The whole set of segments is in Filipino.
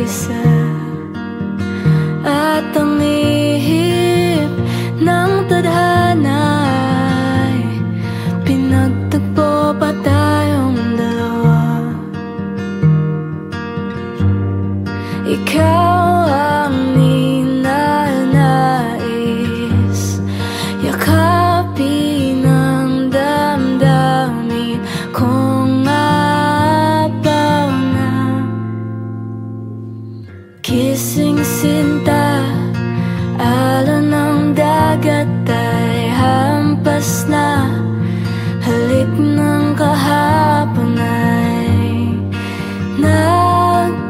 mag-isa. At ang ihip ng tadhana ay pinagtagpo pa tayong dalawa. Ikaw ang ninanais, yakapin ang damdamin kong apaw na. Kising sinta, alon ng dagat ay hampas na. Halik ng kahapon ay nagpaalam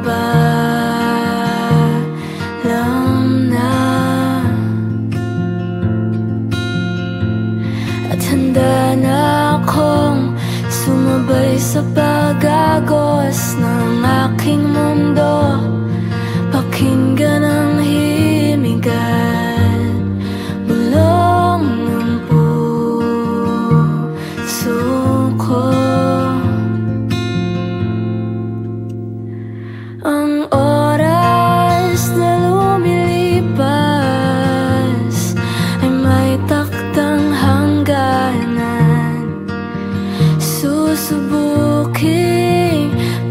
na. At handa na akong sumabay sa pag-agos ng aking mundo. Pakinggan ang himigan, bulong ng puso ko. Ang oras na lumilipas ay may taktang hangganan. Susubuking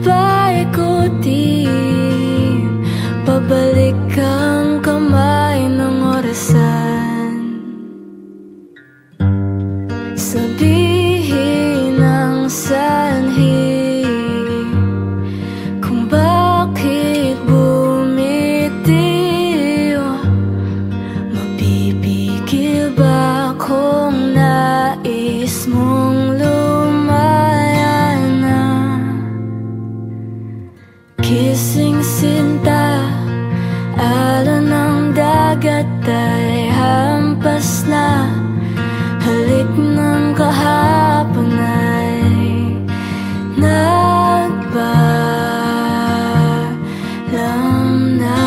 paikutin, pabalik ang kamay ng orasan. Sabihin ang sanhi kung bakit bumitiyo. Mapipigil ba kung nais mong lumaya na? Kising sinta, alon ng dagat ay hampas na. Halik ng kahapon ay nagpaalam na.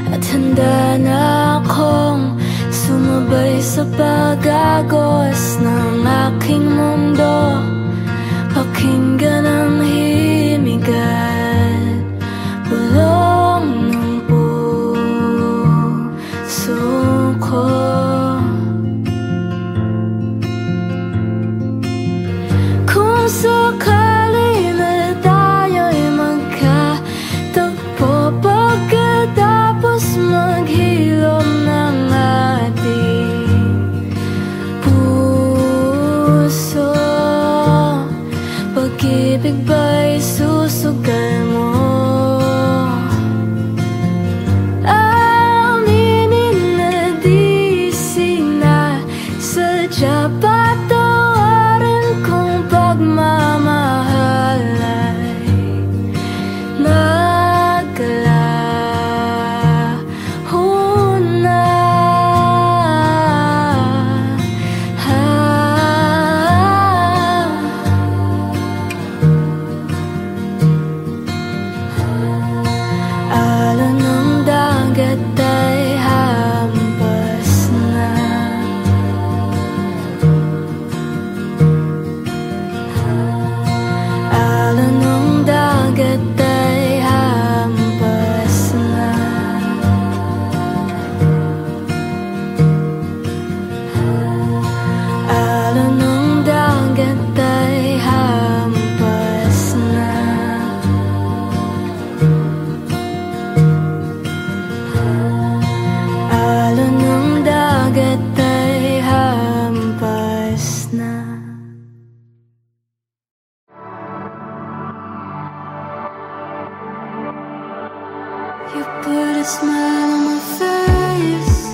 At handa na akong sumabay sa pag-agos ng aking mundo. Pakinggan ang himigan, bulong ng puso ko. Kung sakali na tayo'y magkatagpo, pagkatapos maghilom ng ating puso, pag-ibig ba'y susugal mo? Aminin na di sinasadya, patawarin kung pagmamahal ay naglaho na. Alon ng dagat ay hampas na. Alon ng dagat ay hampas na. Alon ng dagat ay hampas na. Alon ng dagat ay hampas na. You put a smile on my face,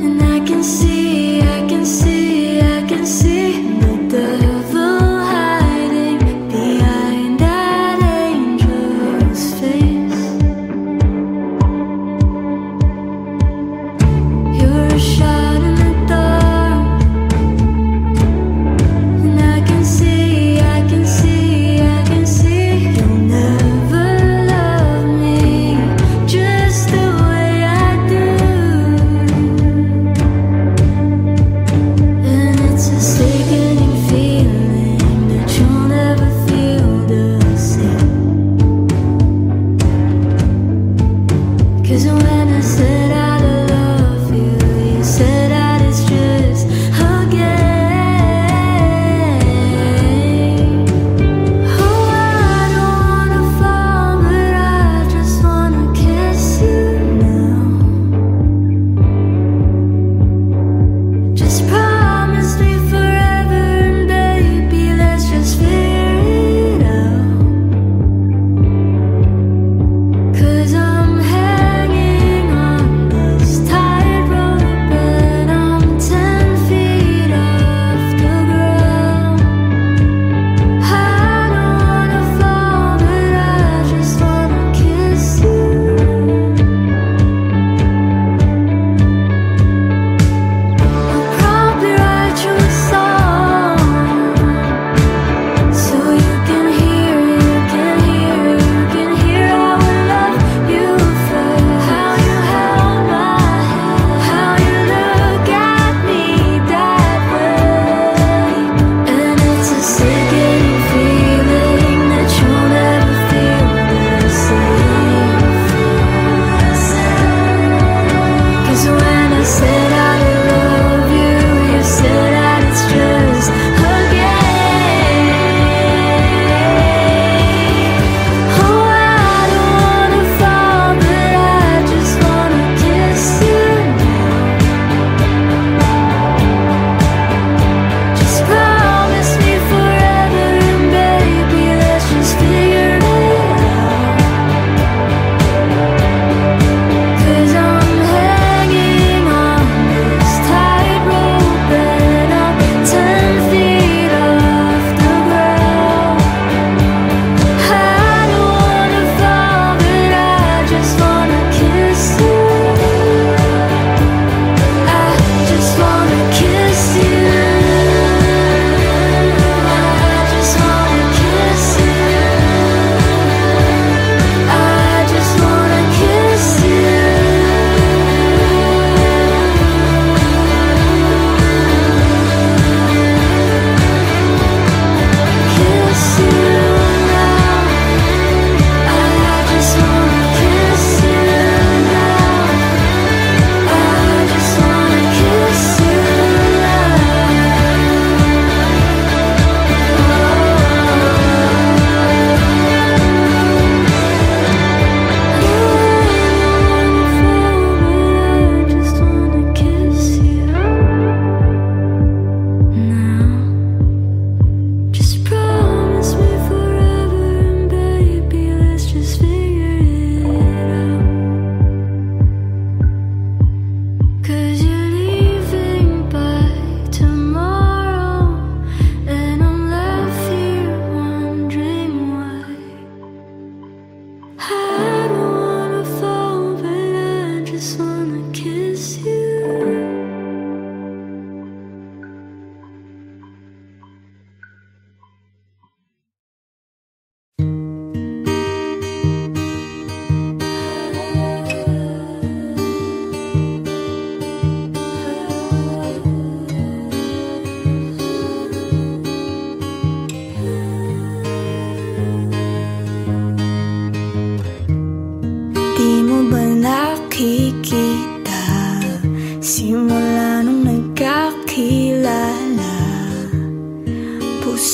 and I can see, I can see, I can see the devil hiding behind that angel's face. You're a shot in the dark, and I can see, I can see, I can see you'll never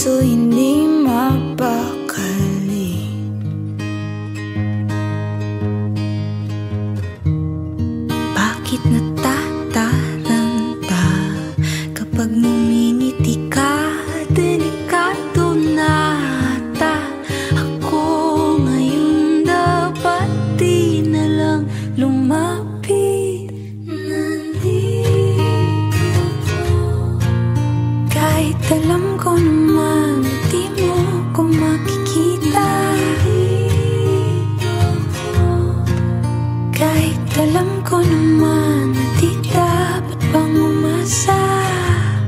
puso hindi mapakali. Bakit natataranta kapag ngumingiti ka? Delikado na ata ako ngayon, dapat di na lang lumapit. Nandito ko, kahit alam ko naman di mo ko makikita. Kahit alam ko naman na di dapat pang umasa.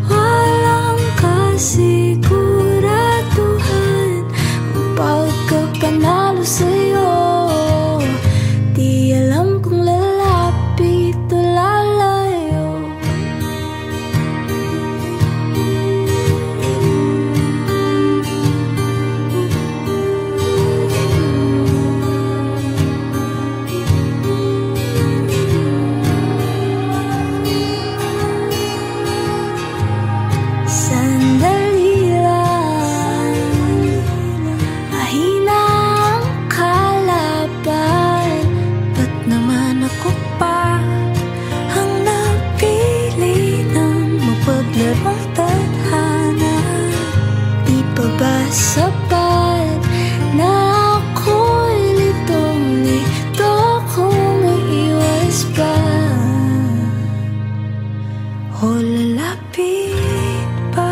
Walang kasiguraduhan ang pagkapanalo sa'yo. Di alam kung lalapit o lalayo. Sandali lang, mahina ang kalaban. Ba't naman ako pa ang napili ng mapaglarong tadhana? Di pa ba sapat na ako'y litong-lito kung iiwas pa? O lalapit pa?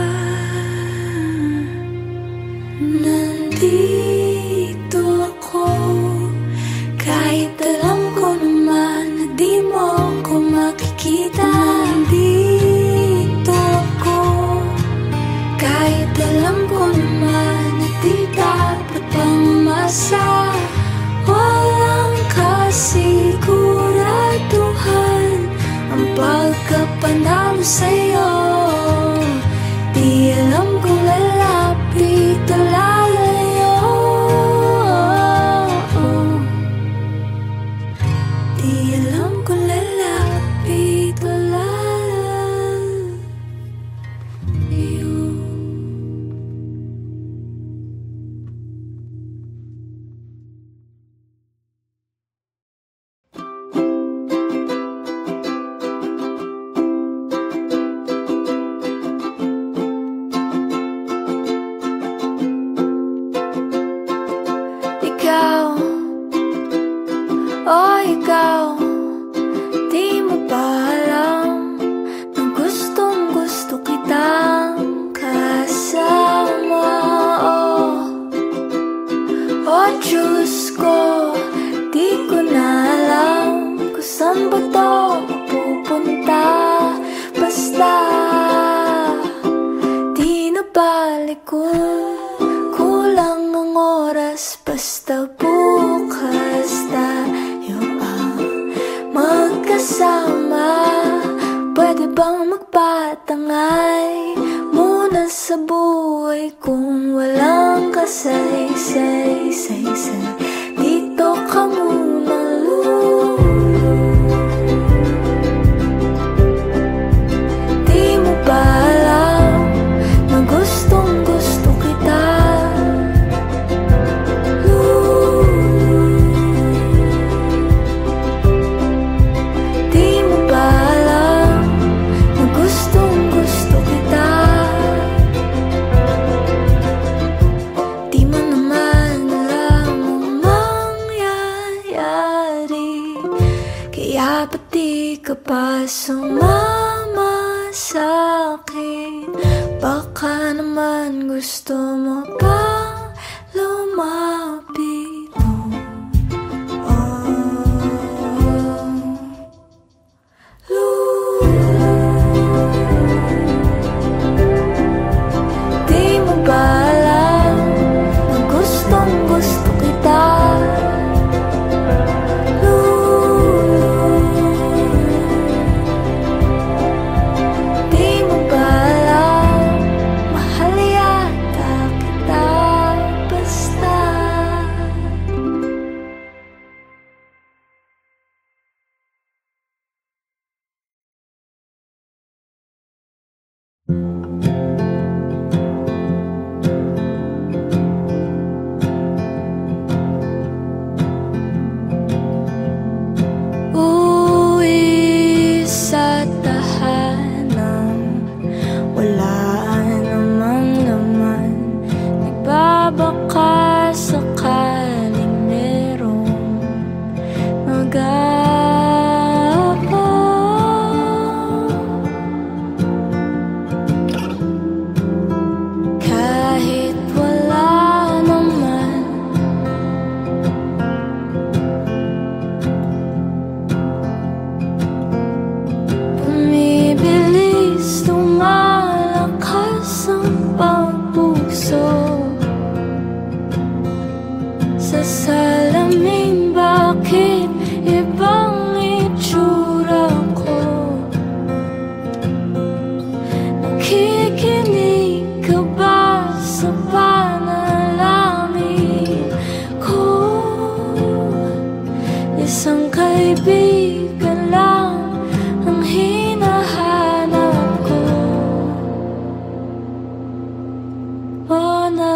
Nandito ako, kahit alam ko naman na di mo ko makikita. Nandito ako, kahit alam ko naman na di dapat pang umasa. Walang kasiguraduhan ang pagkapanalo sa'yo. Di alam kung lalapit o lalayo. Di alam kung lalapit o lalayo. Ikaw, oh ikaw, di mo ba alam na gustong gusto kitang kasama? Oh Diyos ko, di ko na alam kung saan ba to mapupunta. Basta di na balik ko, kulang ang oras. Basta bukas tayo ang magkasama. Pwede bang magpatangay muna sa buhay kung walang kasaysay? Dito ka muna, di mo ba alam na gustong gusto kita? Di mo ba alam na gustong gusto kita? Di mo naman alam ang mangyayari, kaya ba't di ka pa sumama sa'kin? Baka naman gusto mo pa lumapit mo. Di mo ba alam na gustong gusto kita? Di mo ba alam, mahal yata kita basta.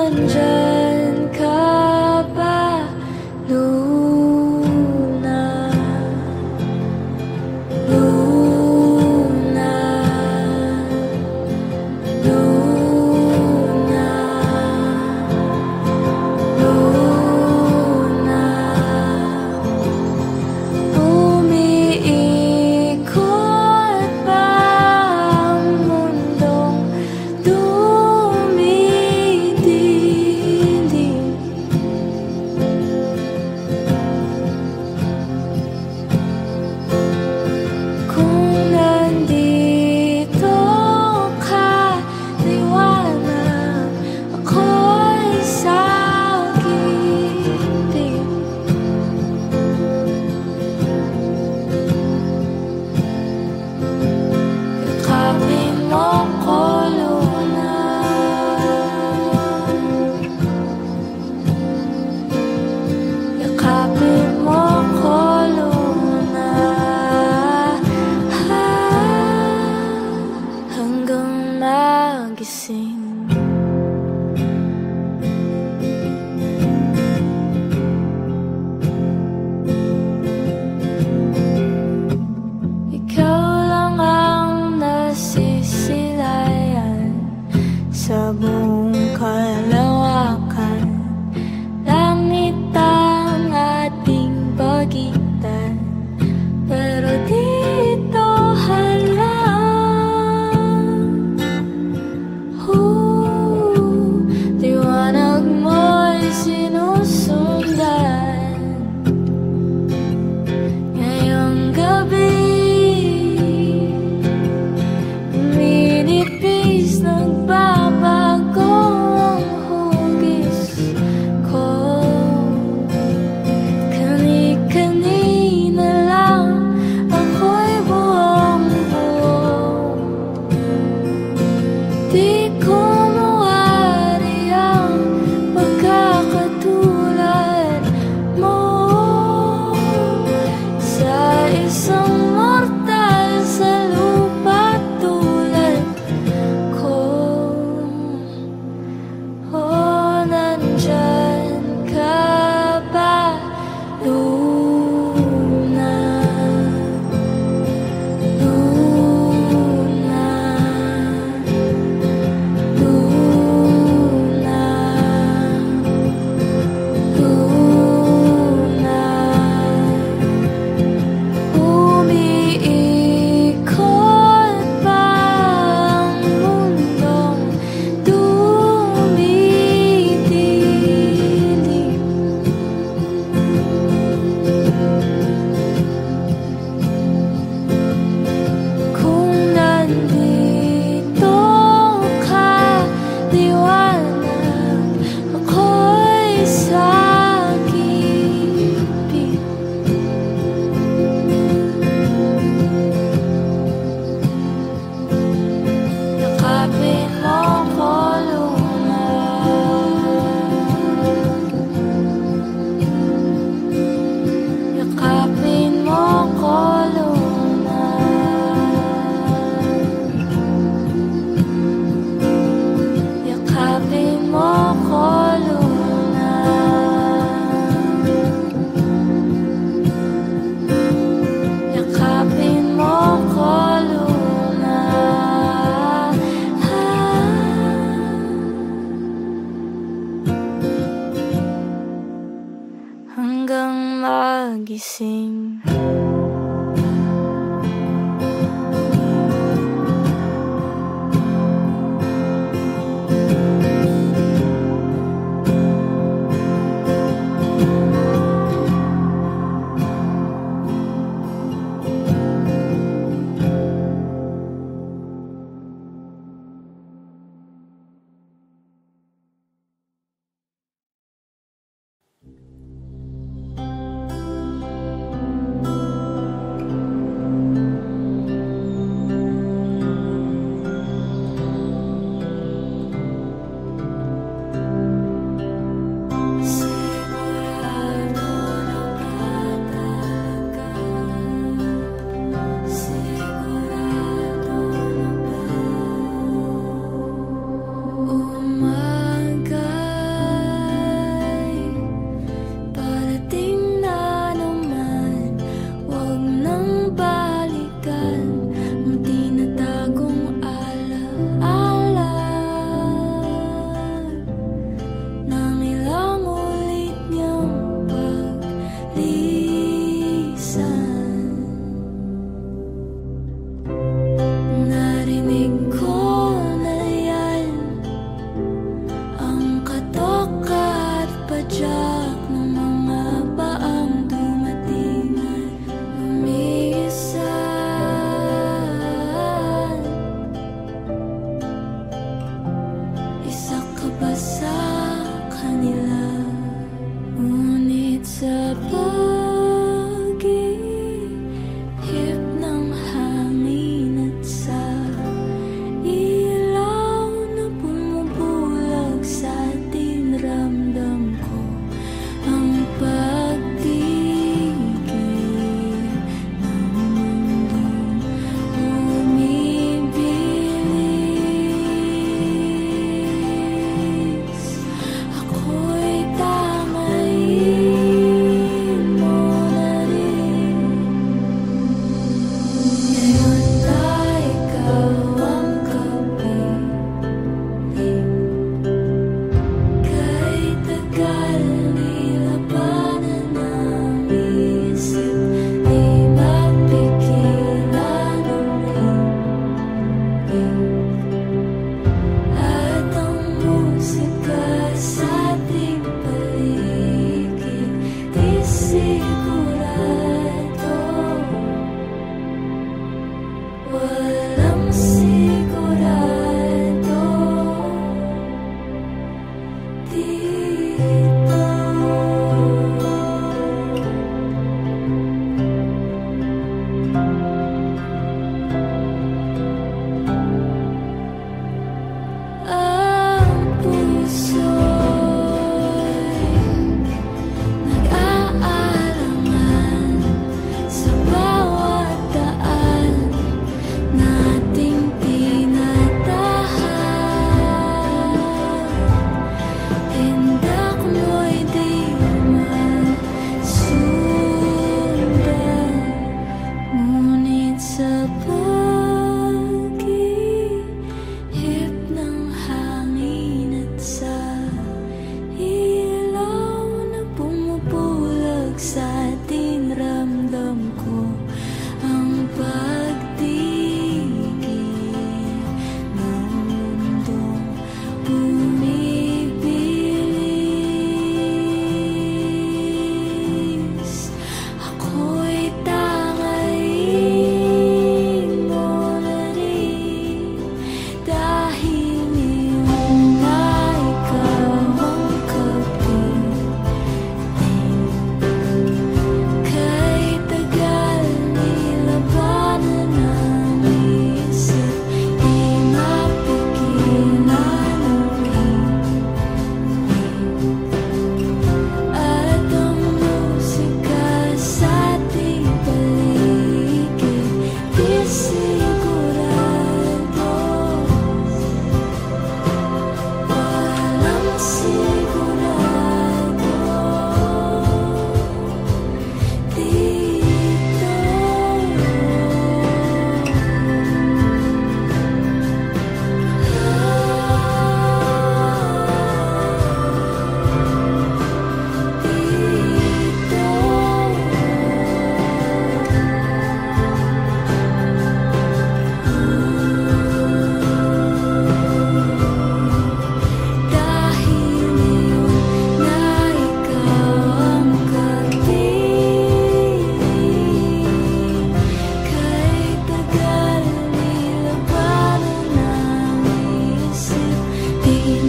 nandyan ka ba, Luna? Luna, Luna, Luna. Umiikot ba ang mundong dumidilim? Kung nandito ka, liwanag, ako'y sakitin. Yakapin mo ko, Luna. Yakapin mo ko, Luna. Hanggang magising. Ikaw lang ang nasisilayan sa buong kalawakan. Langit ang ating pagitan, pero dito halang liwanag mo'y sinusundan. Ngayong gabi, uminipis, nagbabago ang hugis ko. Kani-kanina lang ako'y buong-buo. Di ko mawari ang pagkakatulad mo sa isang mortal sa lupa tulad ko. Oh, nandyan ka ba, Luna? Luna, Luna, Luna. Umiikot ba ang mundong dumidilim? Kung nandito ka, liwanag, ako'y sakipin. Yakapin mo ko, Luna. Yakapin mo ko, Luna. Yakapin mo ko, Luna. Yakapin mo ko, Luna. Hanggang magising.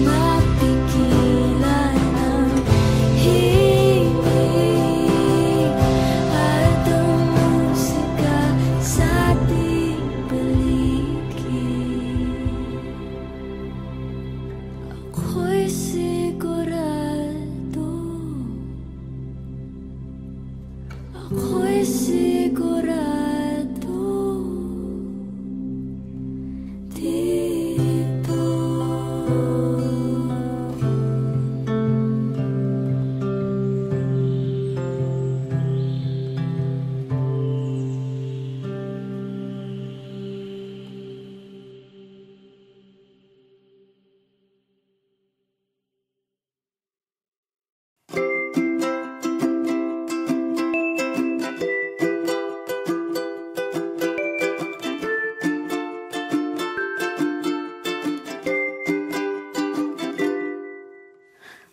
mapigilan ang himig at ang musika sa ating paligid. Ako'y sigurado, ako'y sigurado dito.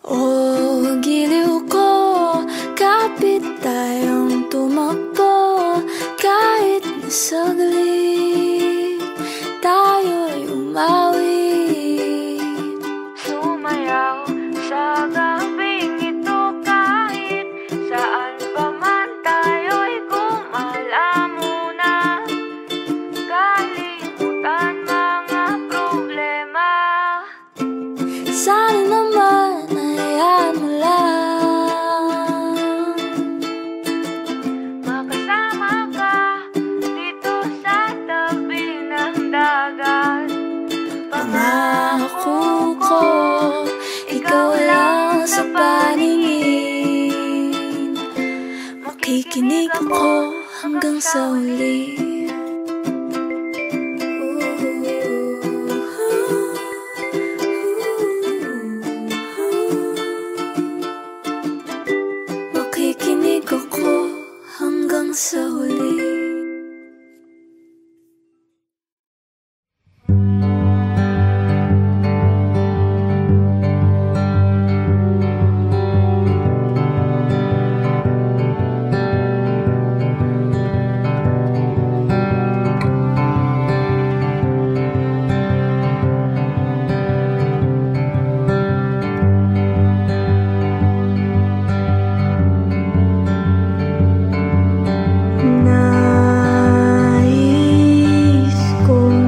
Oh, giliw ko, kapit tayong tumakbo. Kahit na saglit, tayo'y umawit. Sumayaw sa gabing ito, kahit saan pa man tayo'y kumalamuna. Kalimutan mga problema. Sana naman hayaan mo lang makasama ka dito sa tabi ng dagat. Pangako ko, ikaw lang sa paningin. Makikinig ako hanggang sa huli. Makikinig ako hanggang sa huli. Nais kong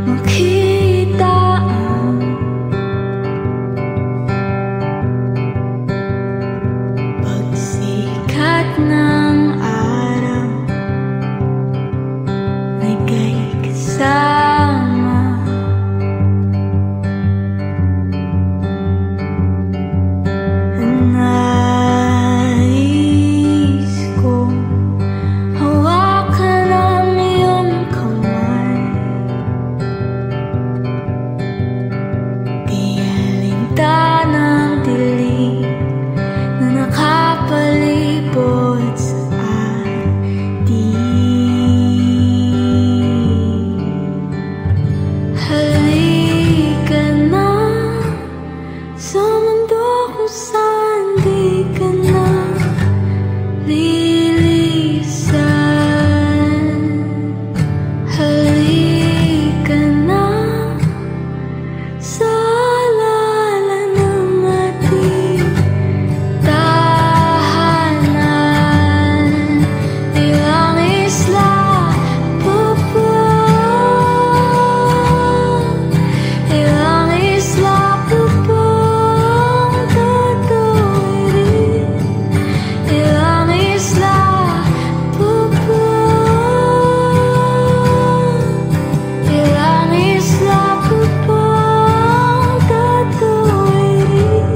makita ang pagsikat ng araw, nagay kasama. Nais kong hawakan ang iyong kamay, di alintana ng dilim na nakapalibot sa atin. Halika na sa mundo kung saan di ka na lilisan. Halika na sa alala ng ating tahanan. Ilang isla pa ba? Ilang isla pa ba ang tatawirin? Ilang isla pa ba? Ilang isla pa ba ang tatawirin?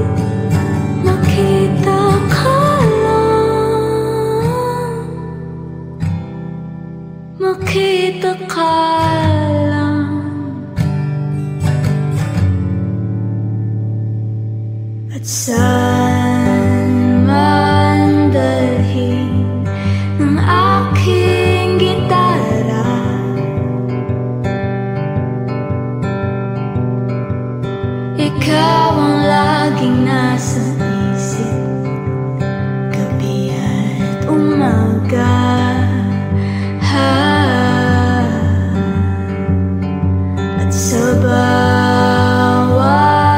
Makita ka lang, makita ka lang. At saan man dalhin ng aking gitara, ikaw ang laging nasa isip, gabi at umaga. At sa bawat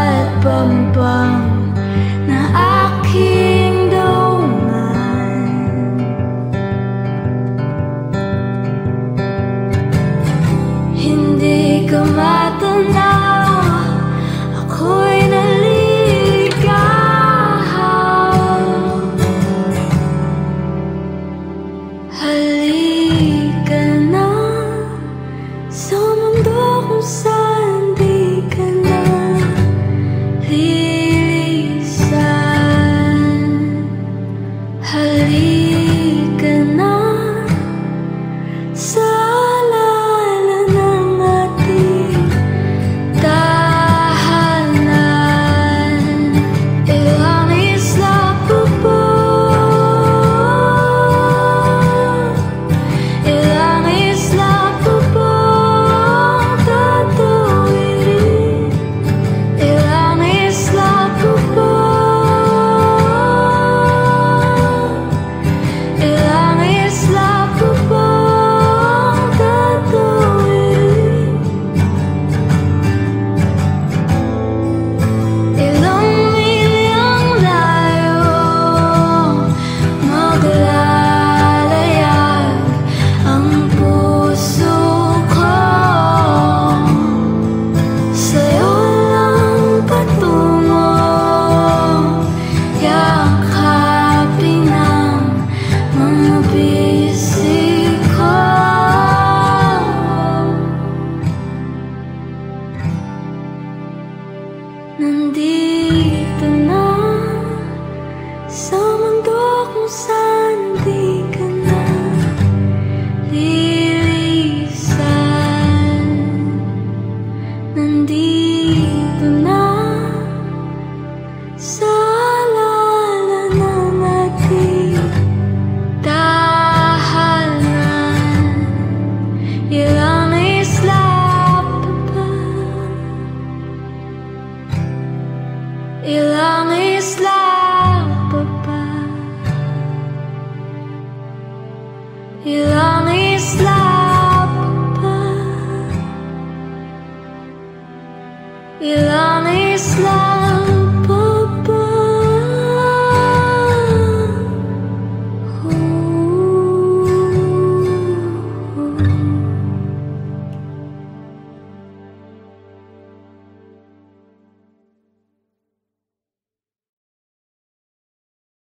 You lie